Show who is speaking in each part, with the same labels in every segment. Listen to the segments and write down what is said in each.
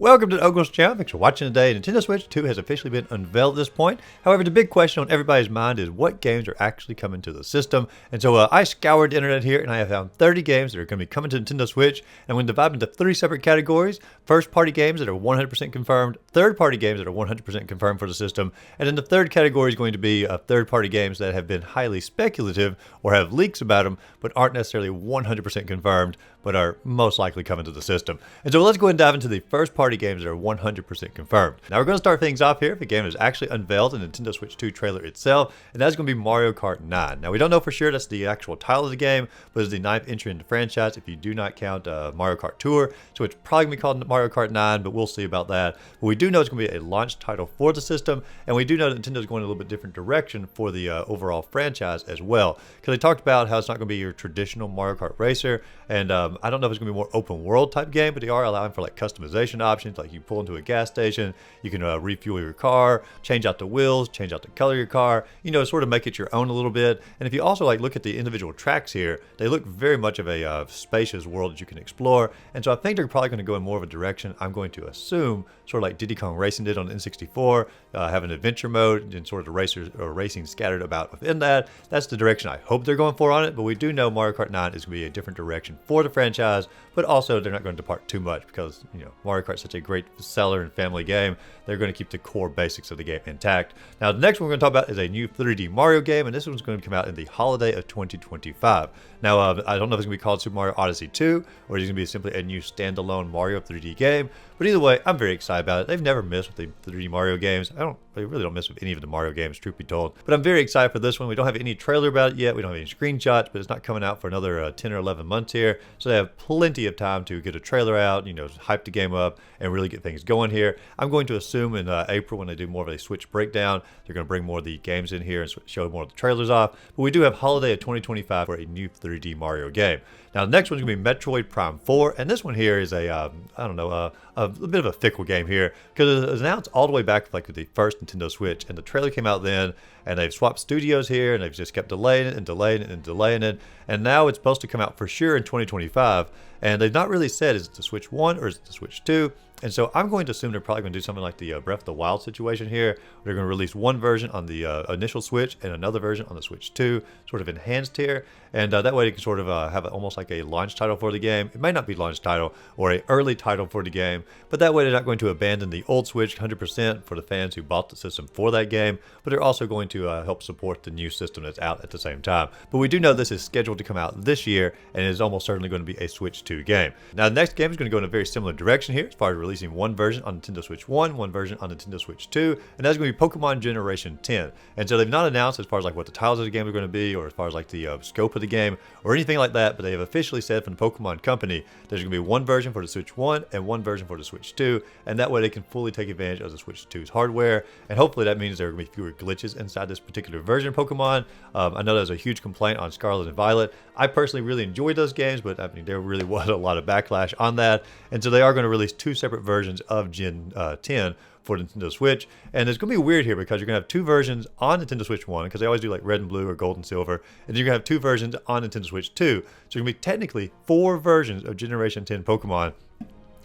Speaker 1: Welcome to the Ogles channel. Thanks for watching today. Nintendo Switch 2 has officially been unveiled at this point. However, the big question on everybody's mind is what games are actually coming to the system. And so I scoured the internet here and I have found 30 games that are going to be coming to Nintendo Switch. And I'm going to divide them into 3 separate categories. First party games that are 100% confirmed, third party games that are 100% confirmed for the system. And then the third category is going to be third party games that have been highly speculative or have leaks about them, but aren't necessarily 100% confirmed, but are most likely coming to the system. And so let's go ahead and dive into the first party games that are 100% confirmed. Now we're going to start things off here. The game is actually unveiled in the Nintendo Switch 2 trailer itself, and that's going to be Mario Kart 9. Now we don't know for sure that's the actual title of the game, but it's the 9th entry in the franchise if you do not count Mario Kart Tour. So it's probably going to be called Mario Kart 9, but we'll see about that. But we do know it's going to be a launch title for the system, and we do know that Nintendo's going a little bit different direction for the overall franchise as well. Because they talked about how it's not going to be your traditional Mario Kart racer, and I don't know if it's going to be more open world type game, but they are allowing for like customization options, like you pull into a gas station, you can refuel your car, change out the wheels, change out the color of your car, you know, sort of make it your own a little bit. And if you also like look at the individual tracks here, they look very much of a spacious world that you can explore. And so I think they're probably going to go in more of a direction, I'm going to assume, sort of like Diddy Kong Racing did on the N64, have an adventure mode and sort of the racers or racing scattered about within that. That's the direction I hope they're going for on it, but we do know Mario Kart 9 is going to be a different direction for the franchise, but also they're not going to depart too much because, you know, Mario Kart's such a great seller and family game. They're going to keep the core basics of the game intact. Now, the next one we're going to talk about is a new 3D Mario game, and this one's going to come out in the holiday of 2025. Now, I don't know if it's going to be called Super Mario Odyssey 2, or it's going to be simply a new standalone Mario 3D game, but either way, I'm very excited about it. They've never missed with the 3D Mario games. They really don't miss with any of the Mario games, truth be told. But I'm very excited for this one. We don't have any trailer about it yet. We don't have any screenshots, but it's not coming out for another 10 or 11 months here. So they have plenty of time to get a trailer out, you know, hype the game up and really get things going here. I'm going to assume in April, when they do more of a Switch breakdown, they're going to bring more of the games in here and show more of the trailers off. But we do have holiday of 2025 for a new 3D Mario game. Now, the next one's going to be Metroid Prime 4, and this one here is a bit of a fickle game here, because it was announced all the way back like with the first Nintendo Switch, and the trailer came out then, and they've swapped studios here, and they've just kept delaying it and delaying it and delaying it, and now it's supposed to come out for sure in 2025, and they've not really said is it the Switch 1 or is it the Switch 2. And so I'm going to assume they're probably going to do something like the Breath of the Wild situation here. They're going to release one version on the initial Switch and another version on the Switch 2, sort of enhanced here. And that way they can sort of have almost like a launch title for the game. It may not be launch title or an early title for the game, but that way they're not going to abandon the old Switch 100% for the fans who bought the system for that game, but they're also going to help support the new system that's out at the same time. But we do know this is scheduled to come out this year, and it is almost certainly going to be a Switch 2 game. Now the next game is going to go in a very similar direction here as far as releasing one version on Nintendo Switch 1, one version on Nintendo Switch 2, and that's going to be Pokemon Generation 10. And so they've not announced as far as like what the titles of the game are going to be, or as far as like the scope of the game, or anything like that, but they have officially said from the Pokemon Company there's going to be one version for the Switch 1 and one version for the Switch 2, and that way they can fully take advantage of the Switch 2's hardware, and hopefully that means there are going to be fewer glitches inside this particular version of Pokemon. I know there's a huge complaint on Scarlet and Violet. I personally really enjoyed those games, but I mean there really was a lot of backlash on that, and so they are going to release 2 separate versions of Gen 10 for Nintendo Switch. And it's going to be weird here because you're going to have 2 versions on Nintendo Switch 1, because they always do like red and blue or gold and silver, and you're going to have 2 versions on Nintendo Switch 2. So you're going to be technically 4 versions of Generation 10 Pokemon.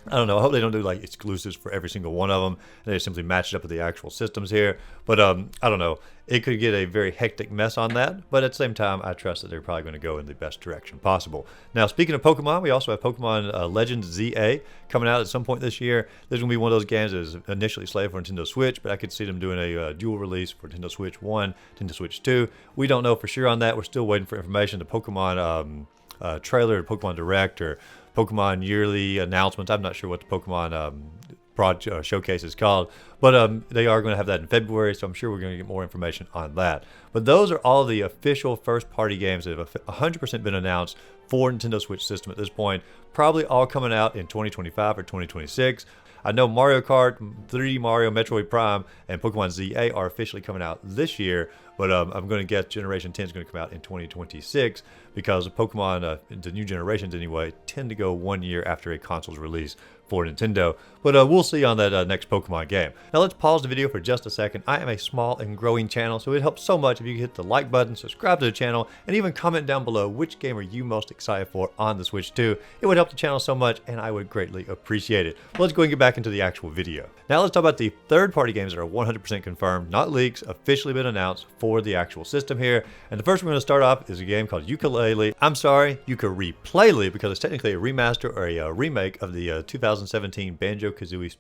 Speaker 1: I don't know. I hope they don't do like exclusives for every single one of them, and they simply match it up with the actual systems here. But I don't know. It could get a very hectic mess on that, but at the same time, I trust that they're probably going to go in the best direction possible. Now, speaking of Pokemon, we also have Pokemon Legends ZA coming out at some point this year. This is going to be one of those games that is initially slated for Nintendo Switch, but I could see them doing a dual release for Nintendo Switch 1, Nintendo Switch 2. We don't know for sure on that. We're still waiting for information. The Pokemon trailer, Pokemon Direct, or Pokemon yearly announcements. I'm not sure what the Pokemon showcase is called, but they are going to have that in February, so I'm sure we're going to get more information on that. But those are all the official first-party games that have 100% been announced for Nintendo Switch system at this point, probably all coming out in 2025 or 2026. I know Mario Kart, 3D Mario, Metroid Prime, and Pokemon ZA are officially coming out this year, but I'm going to guess Generation 10 is going to come out in 2026 because the Pokemon, the new generations anyway, tend to go 1 year after a console's release for Nintendo. But we'll see on that next Pokemon game. Now let's pause the video for just a second. I am a small and growing channel, so it helps so much if you hit the like button, subscribe to the channel, and even comment down below which game are you most excited for on the Switch 2. It would help the channel so much, and I would greatly appreciate it. Well, let's go and get back into the actual video. Now let's talk about the third-party games that are 100% confirmed, not leaks, officially been announced for the actual system here. And the first we're going to start off is a game called Yooka-Laylee. I'm sorry, Yooka-Replay-Lee, because it's technically a remaster or a remake of the 2017 Banjo-Kazooie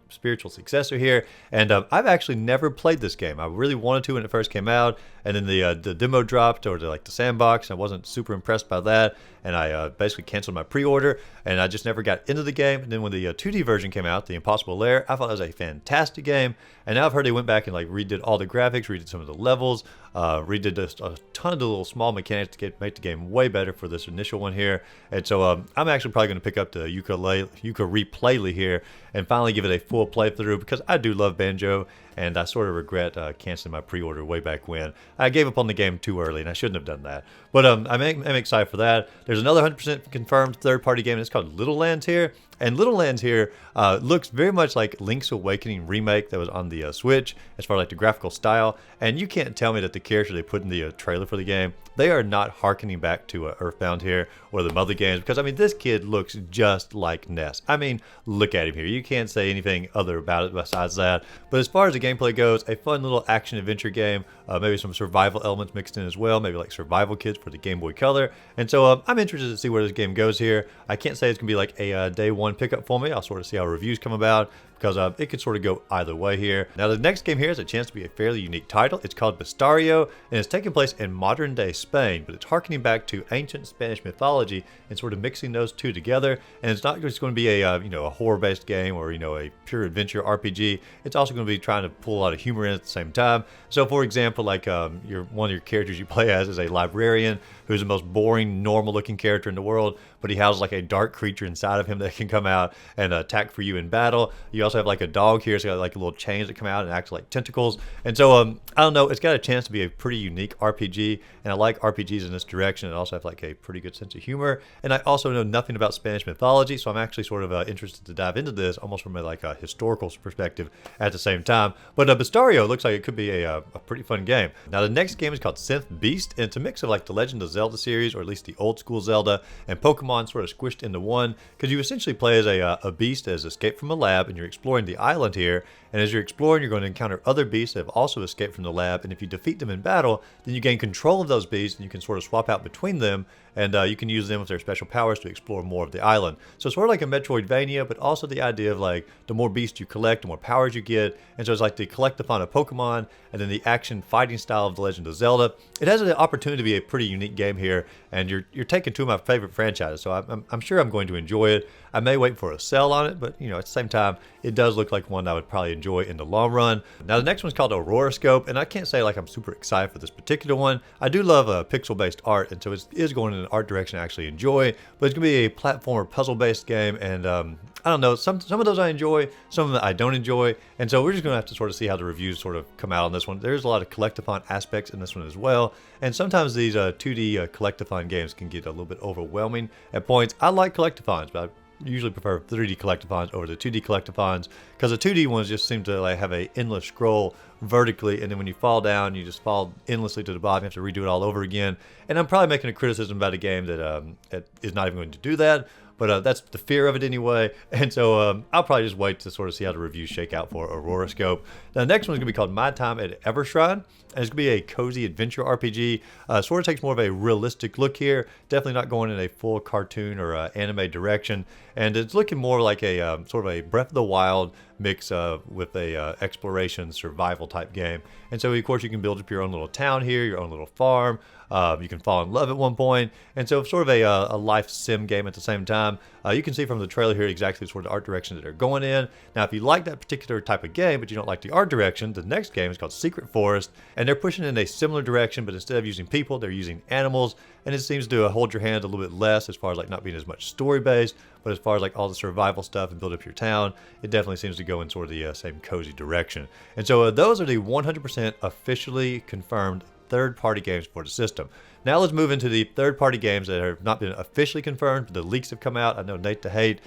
Speaker 1: spiritual successor here. And I've actually never played this game. I really wanted to when it first came out, and then the demo dropped, or the sandbox. I wasn't super impressed by that, and I basically canceled my pre-order, and I just never got into the game. And then when the 2D version came out, The Impossible Lair, I thought it was a fantastic game. And now I've heard they went back and like redid all the graphics, redid some of the levels, redid just a ton of the little small mechanics to make the game way better for this initial one here. And so I'm actually probably going to pick up the Yooka-Replay-Lee here and finally give it a full playthrough, because I do love Banjo, and I sort of regret canceling my pre-order way back when. I gave up on the game too early, and I shouldn't have done that. But I'm excited for that. There's another 100% confirmed third-party game. It's called Little Lands here. And Little Lands here looks very much like Link's Awakening remake that was on the Switch, as far as like the graphical style. And you can't tell me that the character they put in the trailer for the game, they are not harkening back to Earthbound here or the other games, because I mean this kid looks just like Ness. I mean, look at him here. You can't say anything other about it besides that. But as far as the gameplay goes, a fun little action adventure game, maybe some survival elements mixed in as well, maybe like survival kits for the Game Boy Color. And so I'm interested to see where this game goes here. I can't say it's gonna be like a day one pickup for me. I'll sort of see how reviews come about, because it could sort of go either way here. Now the next game here has a chance to be a fairly unique title. It's called Bestiario, and it's taking place in modern day Spain, but it's harkening back to ancient Spanish mythology and sort of mixing those two together. And it's not just going to be a a horror-based game or a pure adventure RPG. It's also going to be trying to pull a lot of humor in at the same time. So for example, like one of your characters you play as is a librarian who's the most boring, normal-looking character in the world, but he houses like a dark creature inside of him that can come out and attack for you in battle. You also have like a dog here, so got like little chains that come out and act like tentacles. And so I don't know, it's got a chance to be a pretty unique RPG, and I like RPGs in this direction. It also have like a pretty good sense of humor, and I also know nothing about Spanish mythology, so I'm actually sort of interested to dive into this almost from a historical perspective at the same time. But Bestiario looks like it could be a pretty fun game. Now the next game is called Synth Beast, and it's a mix of like the Legend of Zelda series, or at least the old school Zelda, and Pokemon sort of squished into one, because you essentially play as a beast that has escaped from a lab, and you're exploring the island here. And as you're exploring, you're going to encounter other beasts that have also escaped from the lab, and if you defeat them in battle, then you gain control of those beasts, and you can sort of swap out between them, and you can use them with their special powers to explore more of the island. So it's sort of like a Metroidvania, but also the idea of like the more beasts you collect, the more powers you get. And so it's like the collectathon of Pokemon, and then the action fighting style of The Legend of Zelda. It has an opportunity to be a pretty unique game here, and you're taking two of my favorite franchises, so I'm sure I'm going to enjoy it. I may wait for a sale on it, but at the same time, it does look like one I would probably enjoy in the long run. Now the next one's called Aurora Scope, and I can't say like I'm super excited for this particular one. I do love pixel-based art, and so it is going in an art direction I actually enjoy, but it's gonna be a platformer puzzle-based game, and I don't know, some of those I enjoy, some of them I don't enjoy, and so we're just gonna have to sort of see how the reviews sort of come out on this one. There's a lot of collectathon aspects in this one as well, and sometimes these 2D collectathon games can get a little bit overwhelming at points. I like collectathons, but I usually prefer 3D collectathons over the 2D collectathons, because the 2D ones just seem to like have a endless scroll vertically, and then when you fall down, you just fall endlessly to the bottom. You have to redo it all over again. And I'm probably making a criticism about a game that is not even going to do that, but that's the fear of it anyway. And so I'll probably just wait to sort of see how the reviews shake out for Aurora Scope. Now, the next one's going to be called My Time at Evershrine, and it's going to be a cozy adventure RPG. Sort of takes more of a realistic look here, definitely not going in a full cartoon or anime direction, and it's looking more like a sort of a Breath of the Wild mix with a exploration survival type game. And so of course you can build up your own little town here, your own little farm. You can fall in love at one point, and so sort of a life sim game at the same time. You can see from the trailer here exactly sort of the art direction that they're going in. Now if you like that particular type of game but you don't like the art direction, the next game is called Secret Forest, and they're pushing in a similar direction, but instead of using people, they're using animals, and it seems to hold your hand a little bit less as far as like not being as much story based, but as far as like all the survival stuff and build up your town, it definitely seems to go in sort of the same cozy direction. And so those are the 100% officially confirmed third-party games for the system. Now let's move into the third-party games that have not been officially confirmed, but the leaks have come out. I know Nate DeHate,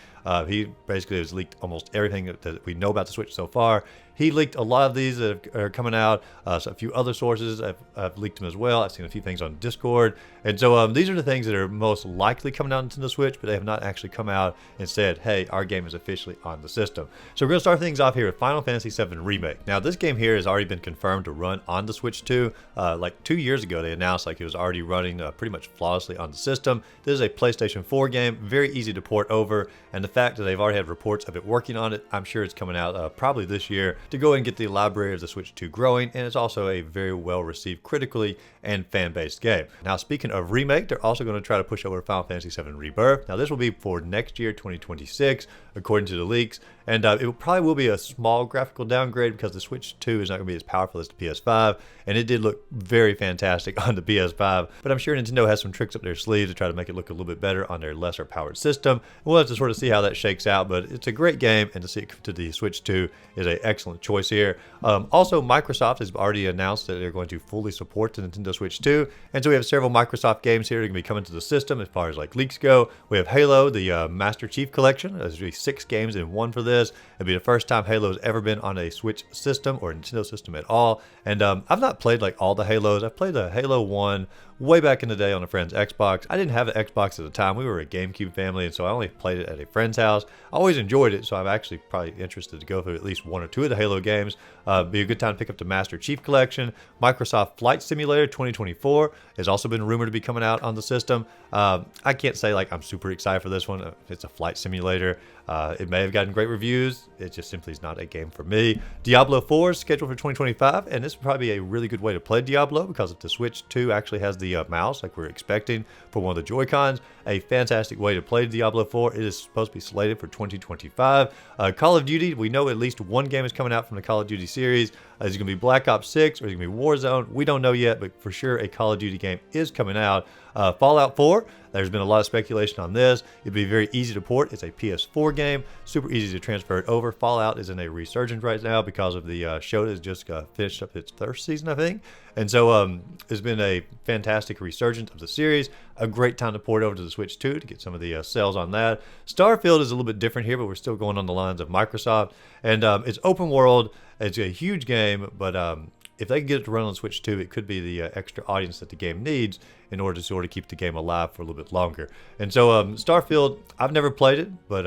Speaker 1: he basically has leaked almost everything that we know about the Switch so far. He leaked a lot of these that are coming out. So a few other sources have leaked them as well. I've seen a few things on Discord. And so these are the things that are most likely coming out into the Switch, but they have not actually come out and said, hey, our game is officially on the system. So we're going to start things off here with Final Fantasy VII Remake. Now, this game here has already been confirmed to run on the Switch 2. Like 2 years ago, they announced like it was already running pretty much flawlessly on the system. This is a PlayStation 4 game, very easy to port over. And the fact that they've already had reports of it working on it, I'm sure it's coming out probably this year to go and get the library of the Switch 2 growing, and it's also a very well received critically and fan-based game. Now, speaking of remake, they're also going to try to push over Final Fantasy VII Rebirth. Now, this will be for next year, 2026, according to the leaks, and it probably will be a small graphical downgrade because the Switch 2 is not going to be as powerful as the PS5, and it did look very fantastic on the PS5, but I'm sure Nintendo has some tricks up their sleeve to try to make it look a little bit better on their lesser powered system. We'll have to sort of see how that shakes out, but it's a great game, and to see it come to the Switch 2 is an excellent choice here. Also, Microsoft has already announced that they're going to fully support the Nintendo Switch 2, and so we have several Microsoft games here that are going to be coming to the system as far as like leaks go. We have Halo, the Master Chief Collection. There's going to be 6 games in one for this. It'll be the first time Halo has ever been on a Switch system or Nintendo system at all, and I've not played like all the Halos. I've played the Halo 1 way back in the day on a friend's Xbox. I didn't have an Xbox at the time. We were a GameCube family, and so I only played it at a friend's house. I always enjoyed it, so I'm actually probably interested to go through at least 1 or 2 of the Halo games. Be a good time to pick up the Master Chief Collection. Microsoft Flight Simulator 2024 has also been rumored to be coming out on the system. I can't say like I'm super excited for this one. It's a flight simulator. It may have gotten great reviews. It just simply is not a game for me. Diablo 4 is scheduled for 2025, and this would probably be a really good way to play Diablo because if the Switch 2 actually has the mouse like we're expecting for one of the Joy-Cons, a fantastic way to play Diablo 4. It is supposed to be slated for 2025. Call of Duty, we know at least one game is coming out from the Call of Duty series. Is it going to be Black Ops 6 or is it going to be Warzone? We don't know yet, but for sure a Call of Duty game is coming out. Fallout 4, there's been a lot of speculation on this. It'd be very easy to port. It's a PS4 game, super easy to transfer it over. Fallout is in a resurgence right now because of the show that just finished up its first season, I think. And so it's been a fantastic resurgence of the series. A great time to port over to the Switch 2 to get some of the sales on that. Starfield is a little bit different here, but we're still going on the lines of Microsoft. And it's open world. It's a huge game, but if they can get it to run on Switch 2, it could be the extra audience that the game needs in order to sort of keep the game alive for a little bit longer. And so Starfield, I've never played it, but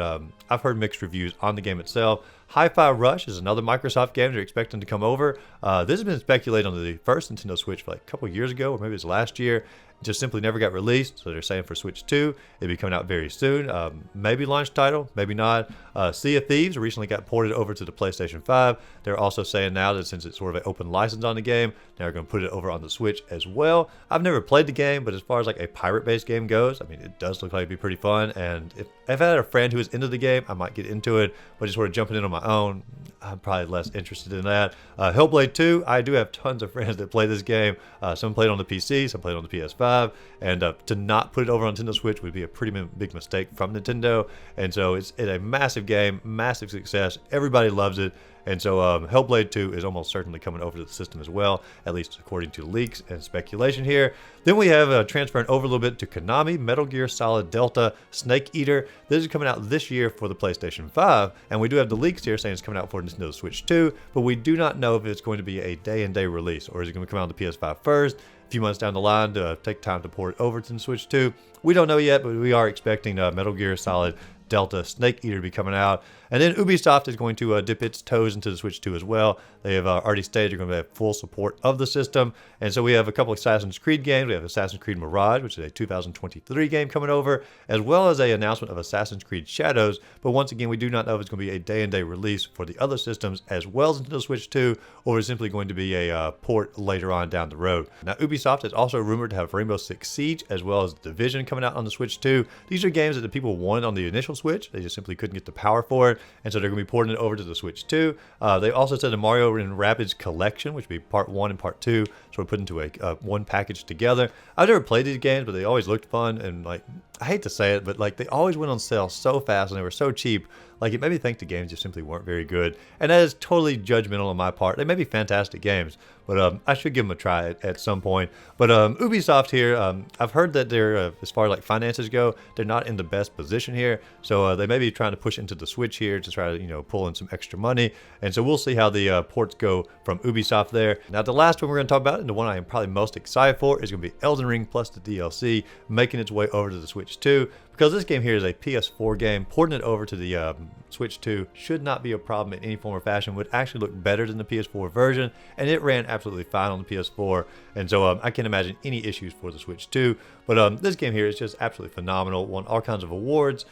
Speaker 1: I've heard mixed reviews on the game itself. Hi-Fi Rush is another Microsoft game they're expecting to come over. This has been speculated on the first Nintendo Switch for like a couple years ago, or maybe it was last year. Just simply never got released, so they're saying for Switch 2, it'll be coming out very soon. Maybe launch title, maybe not. Sea of Thieves recently got ported over to the PlayStation 5. They're also saying now that since it's sort of an open license on the game, they're going to put it over on the Switch as well. I've never played the game, but as far as like a pirate-based game goes, I mean, it does look like it'd be pretty fun. And if I had a friend who was into the game, I might get into it, but just sort of jumping in on my own, I'm probably less interested in that. Hellblade 2, I do have tons of friends that play this game. Some played on the PC, some played on the PS5, and to not put it over on Nintendo Switch would be a pretty big mistake from Nintendo. And so it's a massive game, massive success. Everybody loves it. And so Hellblade 2 is almost certainly coming over to the system as well, at least according to leaks and speculation here. Then we have transferring over a little bit to Konami, Metal Gear Solid Delta, Snake Eater. This is coming out this year for the PlayStation 5, and we do have the leaks here saying it's coming out for Nintendo Switch 2, but we do not know if it's going to be a day-and-day release, or is it going to come out on the PS5 first, a few months down the line to take time to port it over to the Switch 2. We don't know yet, but we are expecting Metal Gear Solid Delta Snake Eater to be coming out. And then Ubisoft is going to dip its toes into the Switch 2 as well. They have already stated they're going to have full support of the system. And so we have a couple of Assassin's Creed games. We have Assassin's Creed Mirage, which is a 2023 game coming over, as well as an announcement of Assassin's Creed Shadows. But once again, we do not know if it's going to be a day-and-day release for the other systems as well as Nintendo Switch 2, or is simply going to be a port later on down the road. Now, Ubisoft is also rumored to have Rainbow Six Siege as well as Division coming out on the Switch 2. These are games that the people wanted on the initial Switch. They just simply couldn't get the power for it, and so they're going to be porting it over to the Switch 2. They also said the Mario and Rabbids Collection, which would be part 1 and part 2, sort of put into a one package together. I've never played these games, but they always looked fun, and like I hate to say it, but like they always went on sale so fast and they were so cheap. Like it made me think the games just simply weren't very good. And that is totally judgmental on my part. They may be fantastic games, but I should give them a try at some point. But Ubisoft here, I've heard that they're, as far as like finances go, they're not in the best position here. So they may be trying to push into the Switch here to try to, you know, pull in some extra money. And so we'll see how the ports go from Ubisoft there. Now the last one we're going to talk about, and the one I am probably most excited for, is going to be Elden Ring plus the DLC, making its way over to the Switch 2. Because this game here is a PS4 game, porting it over to the Switch 2 should not be a problem in any form or fashion. Would actually look better than the PS4 version, and it ran absolutely fine on the PS4. And so I can't imagine any issues for the Switch 2. But this game here is just absolutely phenomenal. Won all kinds of awards.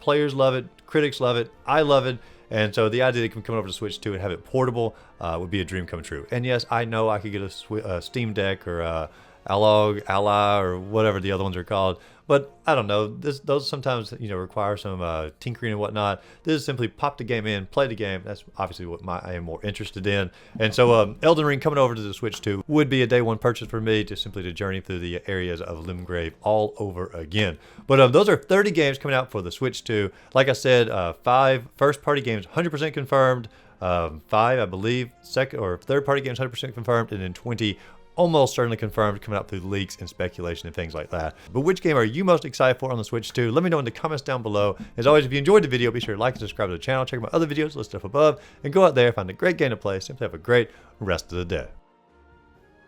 Speaker 1: Players love it, critics love it, I love it. And so the idea that it can come over to Switch 2 and have it portable would be a dream come true. And yes, I know I could get a Steam Deck or Alog, Ally, or whatever the other ones are called. But I don't know. Those sometimes, you know, require some tinkering and whatnot. This is simply pop the game in, play the game. That's obviously what I am more interested in. And so Elden Ring coming over to the Switch 2 would be a day one purchase for me, just simply to journey through the areas of Limgrave all over again. But those are 30 games coming out for the Switch 2. Like I said, 5 first-party games 100% confirmed. 5, I believe, second or third-party games 100% confirmed, and then 20 almost certainly confirmed coming out through leaks and speculation and things like that. But which game are you most excited for on the Switch 2? Let me know in the comments down below. As always, if you enjoyed the video, be sure to like and subscribe to the channel. Check out my other videos listed up above, and go out there, find a great game to play. Simply have a great rest of the day.